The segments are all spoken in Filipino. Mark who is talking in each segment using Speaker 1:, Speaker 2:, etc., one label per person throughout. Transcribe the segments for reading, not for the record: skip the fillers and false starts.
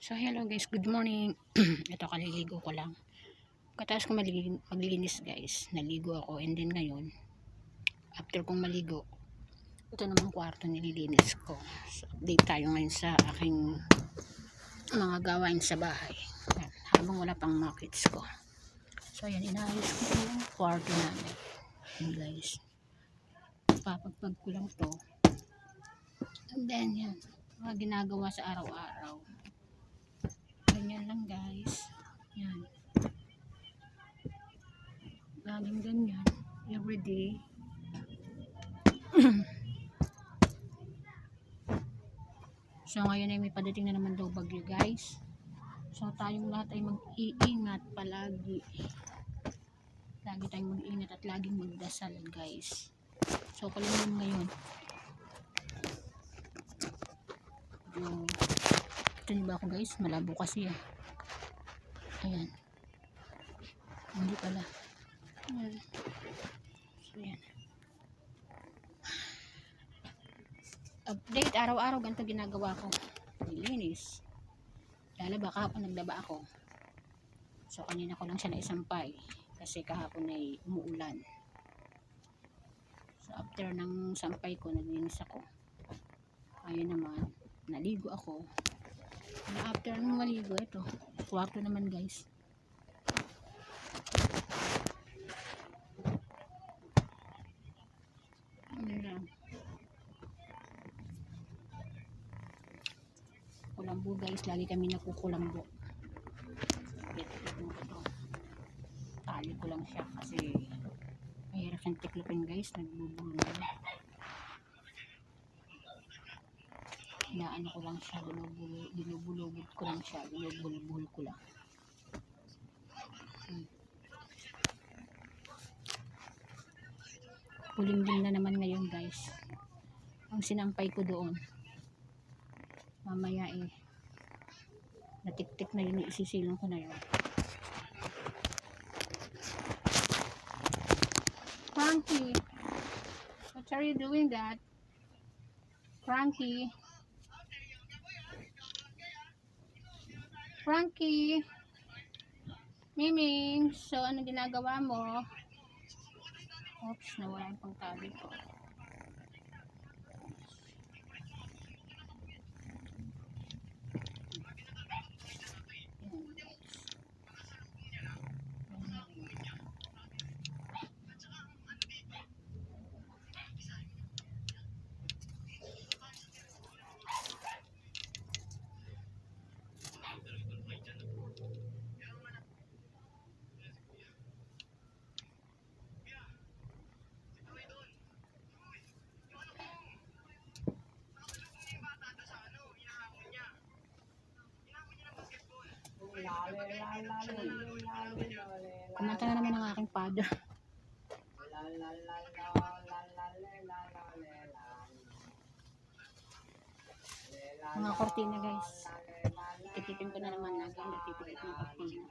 Speaker 1: So hello guys, good morning. Ito kaliligo ko lang. Katapos ko maglinis guys, naligo ako and then ngayon, after kong maligo, ito naman kwarto nililinis ko. So update tayo ngayon sa aking mga gawain sa bahay. Yan, habang wala pang mga kids ko. So yan, inaayos ko yung kwarto namin. Yan guys, papagpag ko lang to. And then yan, mga ginagawa sa araw-araw. Ganyan lang guys. Yan. Laging ganyan. Everyday. So ngayon ay may padating na naman daw bagyo guys. So tayong lahat ay mag-iingat palagi. Lagi tayong mag-iingat at laging magdasal guys. So kalimut ngayon. Ito niyo ba ako guys? Malabo kasi yan. Ayan. Hindi pala. Ayan. So yan. Update araw-araw ganito ginagawa ko. Nilinis. Lalaba kahapon naglaba ako. So kanina ko lang siya naisampay. Kasi kahapon ay umuulan. So after ng sampay ko, naglinis ako. Ayun naman. Naligo ako. And after nung maligo, ito. Kwarto naman guys. Kulambo guys, lagi kami nagkukulambo. Tali ko lang siya kasi mahirap siyang tiklopin guys, nagbubulong na. Inaano ko lang siya, binubulubod ko lang siya, binubulbul ko lang. Puling-ling na naman ngayon guys. Ang sinampay ko doon. Mamaya natik-tik na yun, isisilong ko na yun. Frankie, what are you doing that? Frankie? Frankie? Miming, so ano ginagawa mo? Oops, nawala yung pangtabi ko. Kumanta na naman ang aking father. Mga kortina guys. Titipin ko na naman lagi. Natitipid ng kortina.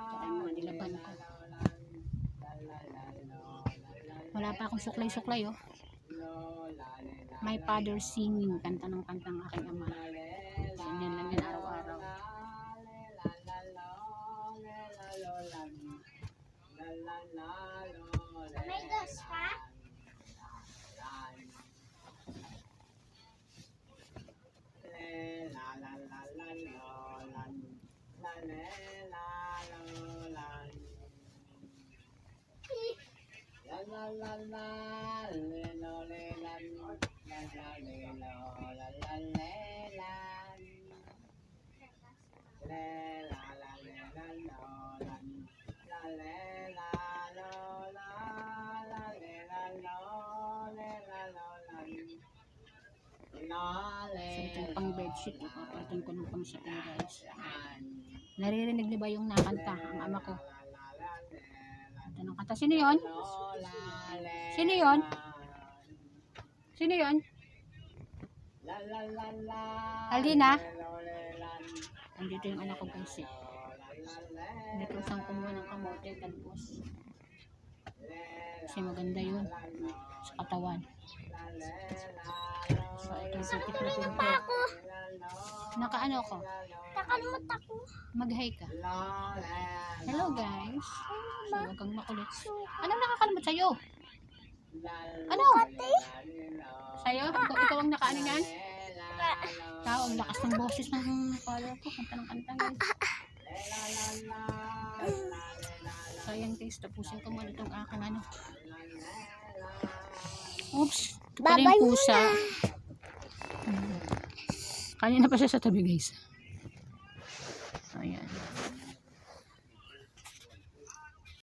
Speaker 1: Saka yung mga nilaban ko. Wala pa akong suklay-suklay oh. My father singing. Kanta ng kantang aking ama. Ganyan lang yan araw-araw.
Speaker 2: May gas pa?
Speaker 1: So ito yung pang bedsheet. Ipapalitan ko ng pang sakin guys. Naririnig niyo ba yung nakanta ang ama ko? Ito ng kanta. Sino yun? Sino yun? Sino yun? Alina? Andito yung anak ko guys eh. Natusan ko muna ng kamote talbos. Kasi maganda yun sa katawan. So ito yung tiklopin ko. Nakaano ako?
Speaker 2: Nakalimut ako.
Speaker 1: Mag-hi ka. Hello guys. So, huwag kang makulit. Anong nakakalimot sa'yo? Ano? Sa'yo? Ikaw ang nakaano niyan? Tao, ang lakas ng boses ng father ko. Kanta ng kanta guys. So ayan guys, tapusin ko muna itong aking ano. Oops. Ito pala yung pusa. Kanina pa siya sa tabi guys. So ayan.